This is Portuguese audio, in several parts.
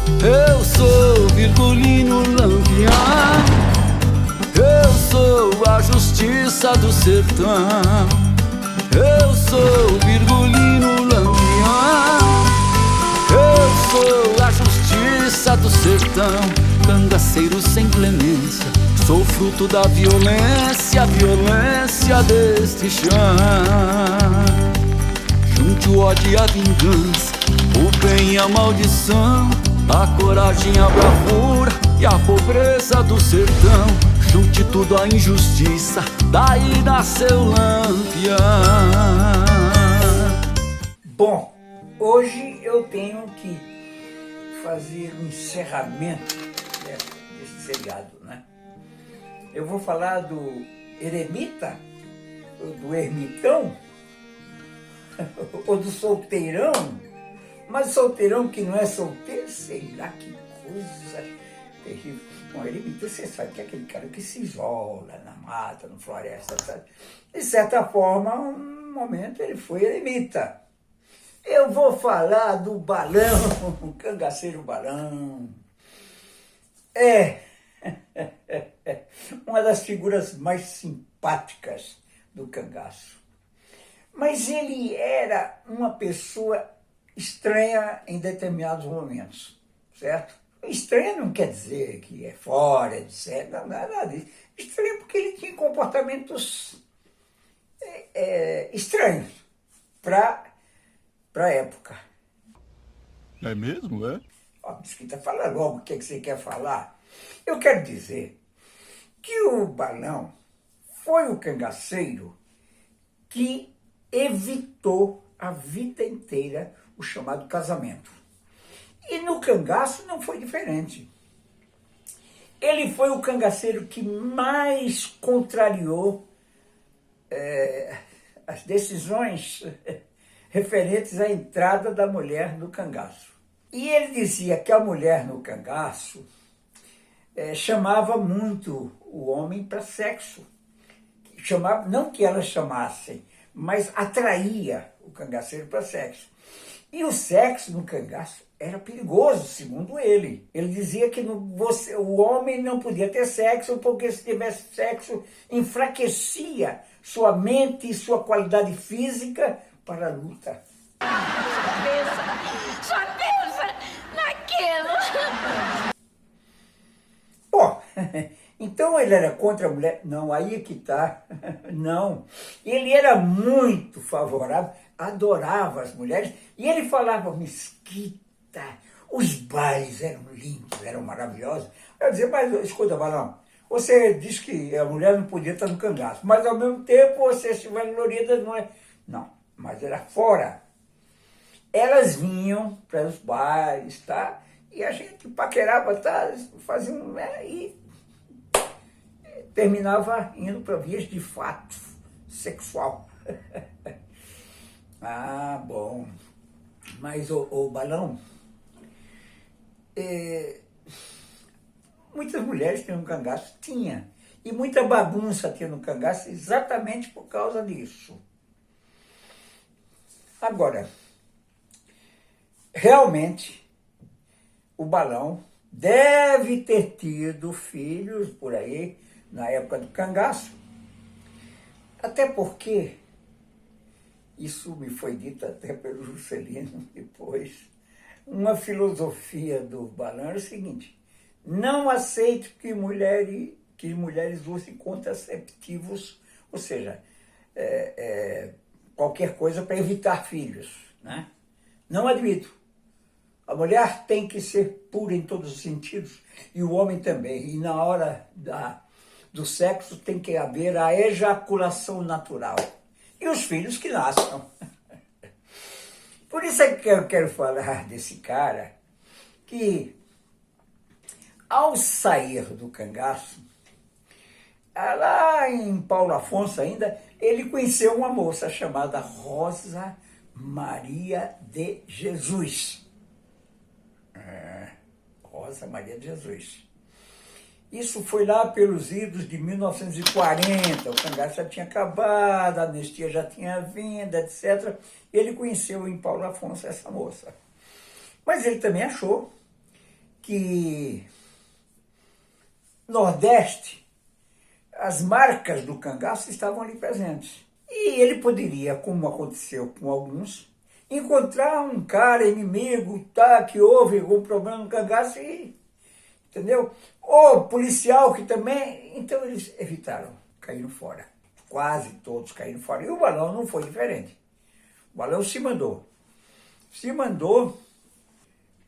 Eu sou Virgulino Lampião, eu sou a justiça do sertão. Eu sou Virgulino Lampião, eu sou a justiça do sertão. Cangaceiro sem clemência, sou fruto da violência, a violência deste chão. Junte o ódio e a vingança, o bem e a maldição, a coragem, a bravura e a pobreza do sertão. Junte tudo a injustiça, daí nasceu Lampião. Bom, hoje eu tenho que fazer um encerramento desse seriado, né? Eu vou falar do eremita, do ermitão, ou do solteirão, mas solteirão que não é solteiro, sei lá que coisa terrível. Bom, eremita, você sabe que é aquele cara que se isola na mata, na floresta, sabe? De certa forma, um momento ele foi eremita. Eu vou falar do Balão, o cangaceiro Balão. Uma das figuras mais simpáticas do cangaço. Mas ele era uma pessoa estranha em determinados momentos, certo? Estranha não quer dizer que é fora, etc. Não, nada disso. Estranho porque ele tinha comportamentos estranhos para a época. É mesmo, é? Ó, Mesquita, fala logo o que você quer falar. Eu quero dizer que o Balão foi o cangaceiro que evitou a vida inteira o chamado casamento. E no cangaço não foi diferente. Ele foi o cangaceiro que mais contrariou as decisões referentes à entrada da mulher no cangaço. E ele dizia que a mulher no cangaço chamava muito o homem para sexo. Chamava, não que elas chamassem, mas atraía o cangaceiro para sexo. E o sexo no cangaço era perigoso, segundo ele. Ele dizia que o homem não podia ter sexo, porque se tivesse sexo, enfraquecia sua mente e sua qualidade física para a luta. Só pensa naquilo. Bom, então ele era contra a mulher? Não, aí é que tá. Não. Ele era muito favorável, adorava as mulheres, e ele falava, Mesquita, os bailes eram lindos, eram maravilhosos. Eu dizia, mas escuta, Balão, você diz que a mulher não podia estar no cangaço, mas ao mesmo tempo você se valoriza, não é? Não, mas era fora. Elas vinham para os bailes, tá? E a gente paquerava, tá? Fazia e terminava indo para vias de fato sexual. Ah, bom. Mas o Balão, muitas mulheres tinham no cangaço, tinha. E muita bagunça tinha no cangaço exatamente por causa disso. Agora, realmente, o Balão deve ter tido filhos por aí, na época do cangaço, até porque, isso me foi dito até pelo Juscelino depois, uma filosofia do Balão era o seguinte, não aceito que mulheres usem contraceptivos, ou seja, qualquer coisa para evitar filhos, né? Não admito. A mulher tem que ser pura em todos os sentidos, e o homem também. E na hora do sexo tem que haver a ejaculação natural. E os filhos que nasçam. Por isso é que eu quero falar desse cara que, ao sair do cangaço, lá em Paulo Afonso ainda, ele conheceu uma moça chamada Rosa Maria de Jesus. Rosa Maria de Jesus. Isso foi lá pelos idos de 1940, o cangaço já tinha acabado, a anistia já tinha vindo, etc. Ele conheceu em Paulo Afonso essa moça. Mas ele também achou que Nordeste, as marcas do cangaço estavam ali presentes. E ele poderia, como aconteceu com alguns, encontrar um cara inimigo, tá, que houve algum problema no cangaço e, entendeu? Ou policial que também, então eles evitaram, caíram fora. Quase todos caíram fora. E o Balão não foi diferente. O Balão se mandou.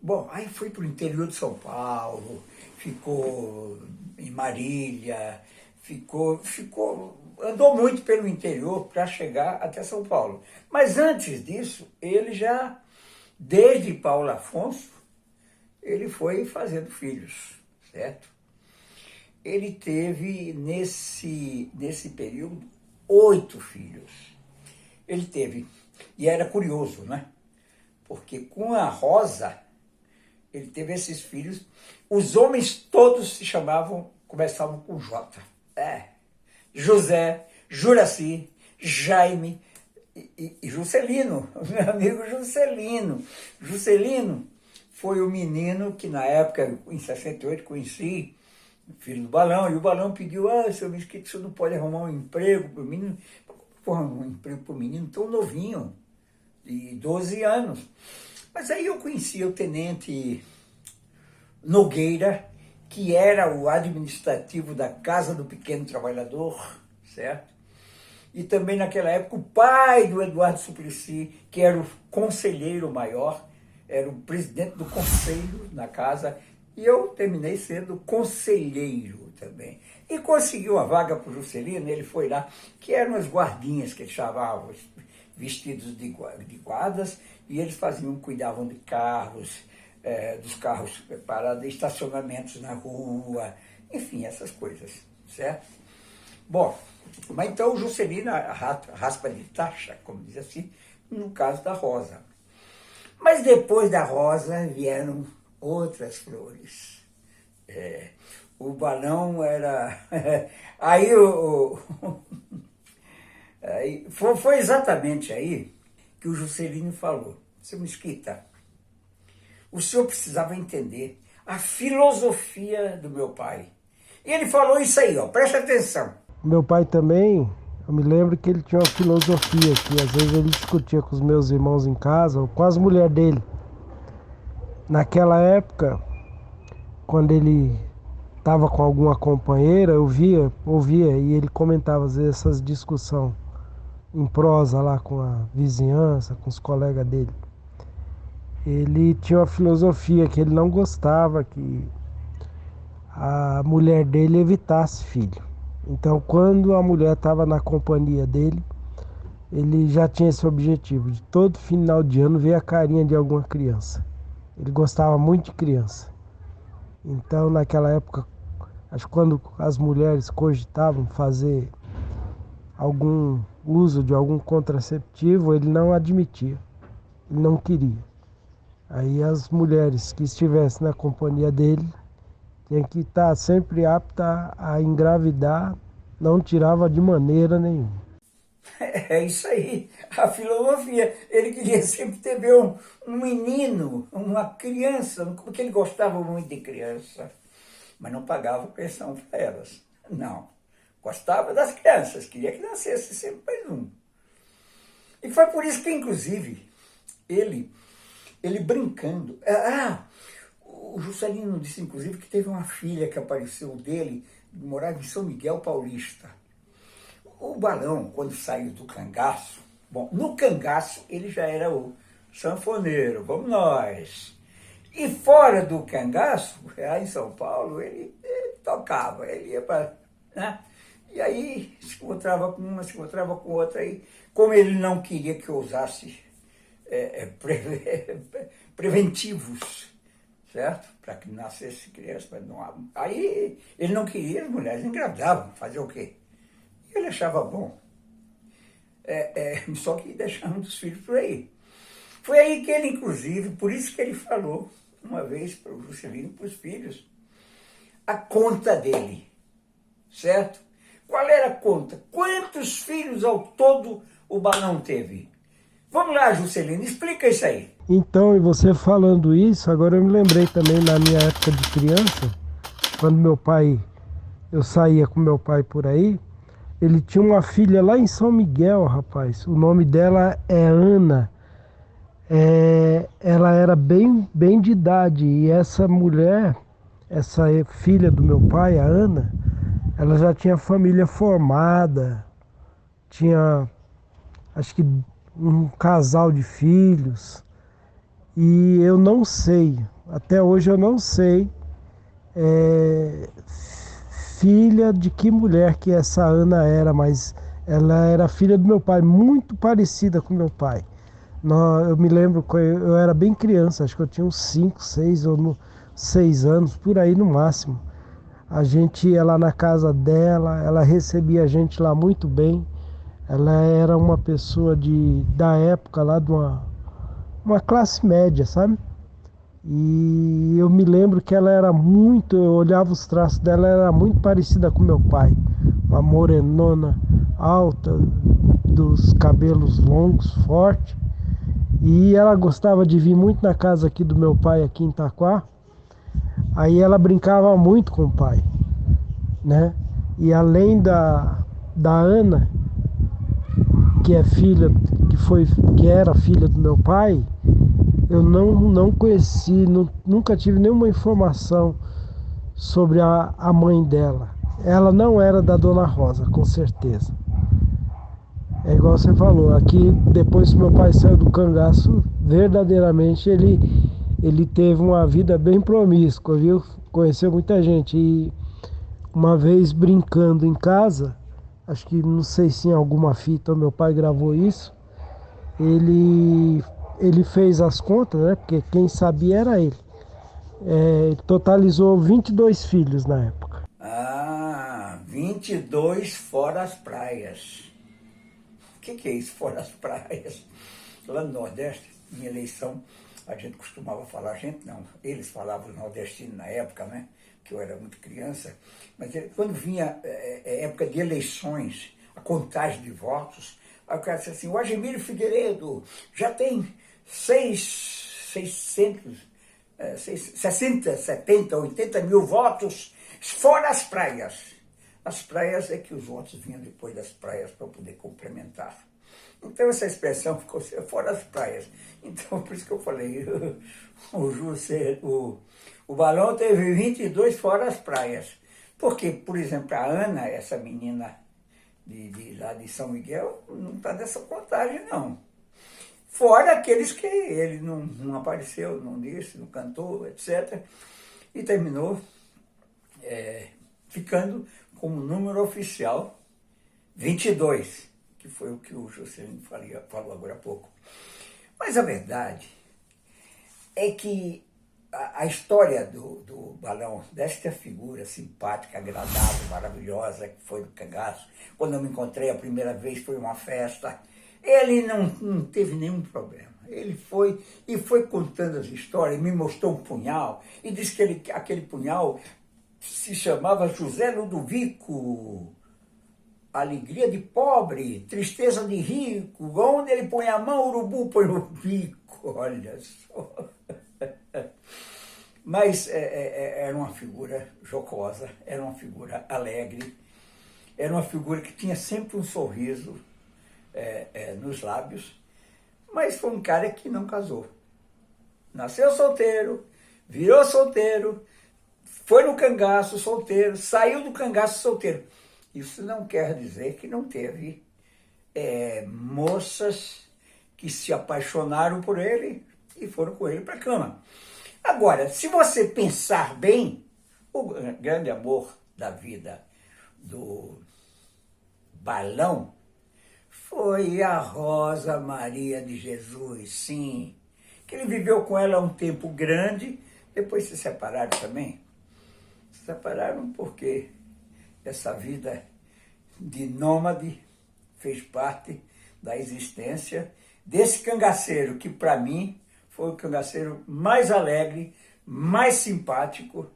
Bom, aí foi para o interior de São Paulo, ficou em Marília, andou muito pelo interior para chegar até São Paulo. Mas antes disso, ele já, desde Paulo Afonso, ele foi fazendo filhos, certo? Ele teve, nesse período, 8 filhos. Ele teve, e era curioso, né? Porque com a Rosa, ele teve esses filhos, os homens todos começavam com J. José, Juraci, Jaime e Juscelino, meu amigo Juscelino. Juscelino foi o menino que na época, em 68, conheci, filho do Balão, e o Balão pediu, seu Mesquita, você não pode arrumar um emprego para o menino? Porra, um emprego para o menino tão novinho, de 12 anos. Mas aí eu conheci o tenente Nogueira, que era o administrativo da Casa do Pequeno Trabalhador, certo? E também naquela época o pai do Eduardo Suplicy, que era o conselheiro maior, era o presidente do conselho na casa, e eu terminei sendo conselheiro também. E consegui uma vaga para o Juscelino, ele foi lá, que eram as guardinhas que eles chamavam, vestidos de guardas, e eles cuidavam de carros, dos carros parados, estacionamentos na rua, enfim, essas coisas, certo? Bom, mas então o Juscelino, a raspa de taxa, como diz assim, no caso da Rosa. Mas depois da Rosa vieram outras flores. O Balão era... aí foi exatamente aí que o Juscelino falou, seu Mesquita, o senhor precisava entender a filosofia do meu pai. E ele falou isso aí, presta atenção. Meu pai também, eu me lembro que ele tinha uma filosofia que às vezes ele discutia com os meus irmãos em casa, ou com as mulheres dele. Naquela época, quando ele estava com alguma companheira, eu ouvia e ele comentava às vezes essas discussões em prosa lá com a vizinhança, com os colegas dele. Ele tinha uma filosofia que ele não gostava que a mulher dele evitasse filho. Então, quando a mulher estava na companhia dele, ele já tinha esse objetivo, de todo final de ano ver a carinha de alguma criança. Ele gostava muito de criança. Então, naquela época, acho que quando as mulheres cogitavam fazer algum uso de algum contraceptivo, ele não admitia, ele não queria. Aí as mulheres que estivessem na companhia dele tinham que estar sempre apta a engravidar, não tirava de maneira nenhuma. É isso aí, a filosofia. Ele queria sempre ter um menino, uma criança, porque ele gostava muito de criança, mas não pagava pensão para elas. Não, gostava das crianças, queria que nascesse sempre mais um. E foi por isso que, inclusive, ele brincando... o Juscelino disse, inclusive, que teve uma filha que apareceu dele, morava em São Miguel Paulista. O Balão, quando saiu do cangaço, bom, no cangaço ele já era o sanfoneiro, vamos nós. E fora do cangaço, lá em São Paulo, ele tocava, ele ia para... Né? E aí se encontrava com uma, se encontrava com outra, e como ele não queria que eu usasse preventivos, certo? Para que nascesse criança. Aí ele não queria, as mulheres engravidavam, fazer o quê? E ele achava bom. Só que deixaram dos filhos por aí. Foi aí que ele, inclusive, por isso que ele falou uma vez para o Juscelino, para os filhos, a conta dele, certo? Qual era a conta? Quantos filhos ao todo o Balão teve? Vamos lá, Juscelino, explica isso aí. Então, e você falando isso, agora eu me lembrei também na minha época de criança, quando eu saía com meu pai por aí, ele tinha uma filha lá em São Miguel, rapaz. O nome dela é Ana. Ela era bem de idade e essa mulher, essa filha do meu pai, a Ana, ela já tinha família formada, tinha acho que um casal de filhos. E eu não sei, até hoje eu não sei, é, filha de que mulher que essa Ana era, mas ela era filha do meu pai, muito parecida com meu pai. Eu me lembro que eu era bem criança, acho que eu tinha uns 5, 6 ou 6 anos, por aí no máximo. A gente ia lá na casa dela, ela recebia a gente lá muito bem. Ela era uma pessoa da época lá de uma classe média, sabe? E eu me lembro que ela era muito, eu olhava os traços dela, ela era muito parecida com meu pai. Uma morenona alta, dos cabelos longos, forte. E ela gostava de vir muito na casa aqui do meu pai, aqui em Itaquá. Aí ela brincava muito com o pai, né? E além da Ana, que é filha, que era filha do meu pai, eu não conheci, nunca tive nenhuma informação sobre a mãe dela. Ela não era da Dona Rosa, com certeza. É igual você falou, aqui depois que meu pai saiu do cangaço, verdadeiramente ele teve uma vida bem promíscua, viu? Conheceu muita gente. E uma vez brincando em casa, acho que não sei se em alguma fita meu pai gravou isso, ele fez as contas, né? Porque quem sabia era ele. Totalizou 22 filhos na época. Ah, 22 fora as praias. O que é isso, fora as praias? Lá no Nordeste, em eleição, a gente costumava falar, eles falavam nordestino na época, né? Que eu era muito criança, mas quando vinha época de eleições, a contagem de votos, aí o cara disse assim, o Ademir Figueiredo já tem 60, 70, 80 mil votos, fora as praias. As praias é que os votos vinham depois das praias para poder complementar. Então essa expressão ficou fora as praias. Então por isso que eu falei, o Balão teve 22 fora as praias. Porque, por exemplo, a Ana, essa menina lá de São Miguel, não está nessa contagem não. Fora aqueles que ele não apareceu, não disse, não cantou, etc. E terminou ficando como número oficial 22, que foi o que o Juscelino falou agora há pouco. Mas a verdade é que a história do Balão, desta figura simpática, agradável, maravilhosa, que foi do cangaço, quando eu me encontrei a primeira vez, foi uma festa, ele não teve nenhum problema. Ele foi contando as histórias, me mostrou um punhal, e disse que aquele punhal se chamava José Ludovico, alegria de pobre, tristeza de rico, onde ele põe a mão, o urubu põe no bico, olha só. Mas era uma figura jocosa, era uma figura alegre, era uma figura que tinha sempre um sorriso nos lábios, mas foi um cara que não casou. Nasceu solteiro, virou solteiro, foi no cangaço solteiro, saiu do cangaço solteiro. Isso não quer dizer que não teve moças que se apaixonaram por ele e foram com ele para a cama. Agora, se você pensar bem, o grande amor da vida do Balão foi a Rosa Maria de Jesus, sim. Que ele viveu com ela um tempo grande, depois se separaram também. Se separaram porque essa vida de nômade fez parte da existência desse cangaceiro, que para mim foi o cangaceiro mais alegre, mais simpático,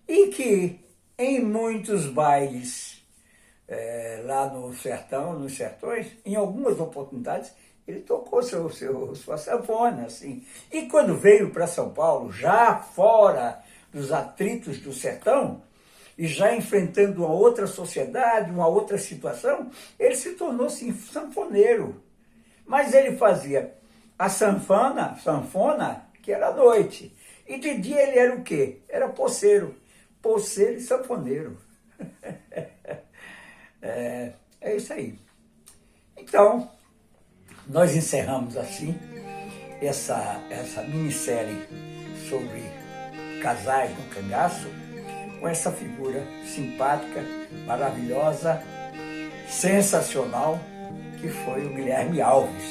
e que em muitos bailes lá no sertão, nos sertões, em algumas oportunidades, ele tocou sua sanfona, assim. E quando veio para São Paulo, já fora dos atritos do sertão, e já enfrentando uma outra sociedade, uma outra situação, ele se tornou sanfoneiro. Mas ele fazia a sanfona, que era à noite. E de dia ele era o quê? Era poceiro e sanfoneiro. É isso aí. Então, nós encerramos assim essa minissérie sobre casais no cangaço, com essa figura simpática, maravilhosa, sensacional, que foi o Guilherme Alves,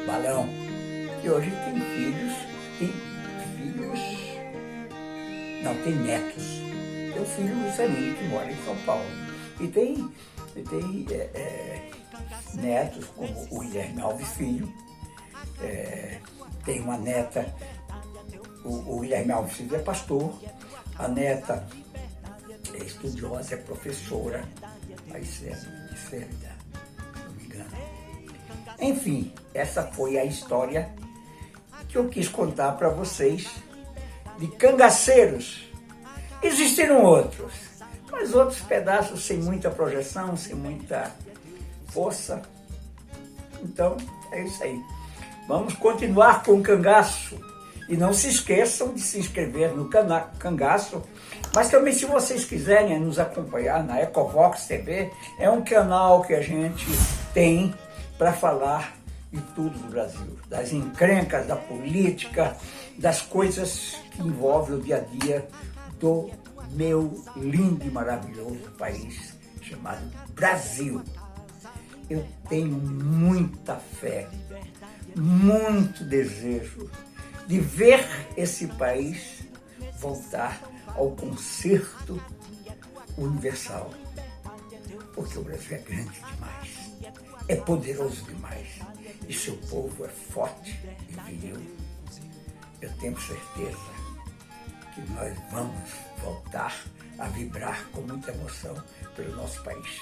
Balão, que hoje tem netos. Tem o filho Lucianino, que mora em São Paulo. E tem netos, como o Guilherme Alves Filho, tem uma neta, o Guilherme Alves Filho é pastor, a neta é estudiosa, é professora, a Isférida, se não me engano. Enfim, essa foi a história que eu quis contar para vocês de cangaceiros. Existiram outros, mas outros pedaços sem muita projeção, sem muita força. Então, é isso aí. Vamos continuar com o cangaço. E não se esqueçam de se inscrever no Cangaço. Mas também, se vocês quiserem nos acompanhar na Ecovox TV, é um canal que a gente tem para falar de tudo do Brasil. Das encrencas, da política, das coisas que envolvem o dia a dia do meu lindo e maravilhoso país chamado Brasil. Eu tenho muita fé, muito desejo de ver esse país voltar ao concerto universal. Porque o Brasil é grande demais, é poderoso demais e seu povo é forte e viril. Eu tenho certeza que nós vamos voltar a vibrar com muita emoção pelo nosso país.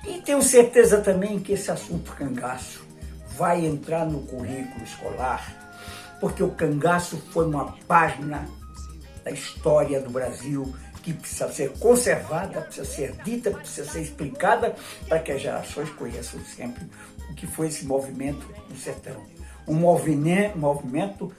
E tenho certeza também que esse assunto cangaço vai entrar no currículo escolar, porque o cangaço foi uma página da história do Brasil que precisa ser conservada, precisa ser dita, precisa ser explicada para que as gerações conheçam sempre o que foi esse movimento no sertão. Um movimento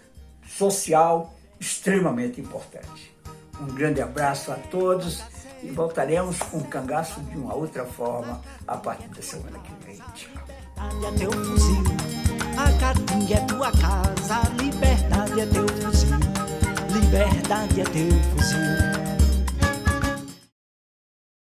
social extremamente importante. Um grande abraço a todos e voltaremos com o cangaço de uma outra forma a partir da semana que vem. Tchau. É teu fuzil, a Caatinga é tua casa, liberdade é teu fuzil, liberdade é teu fuzil.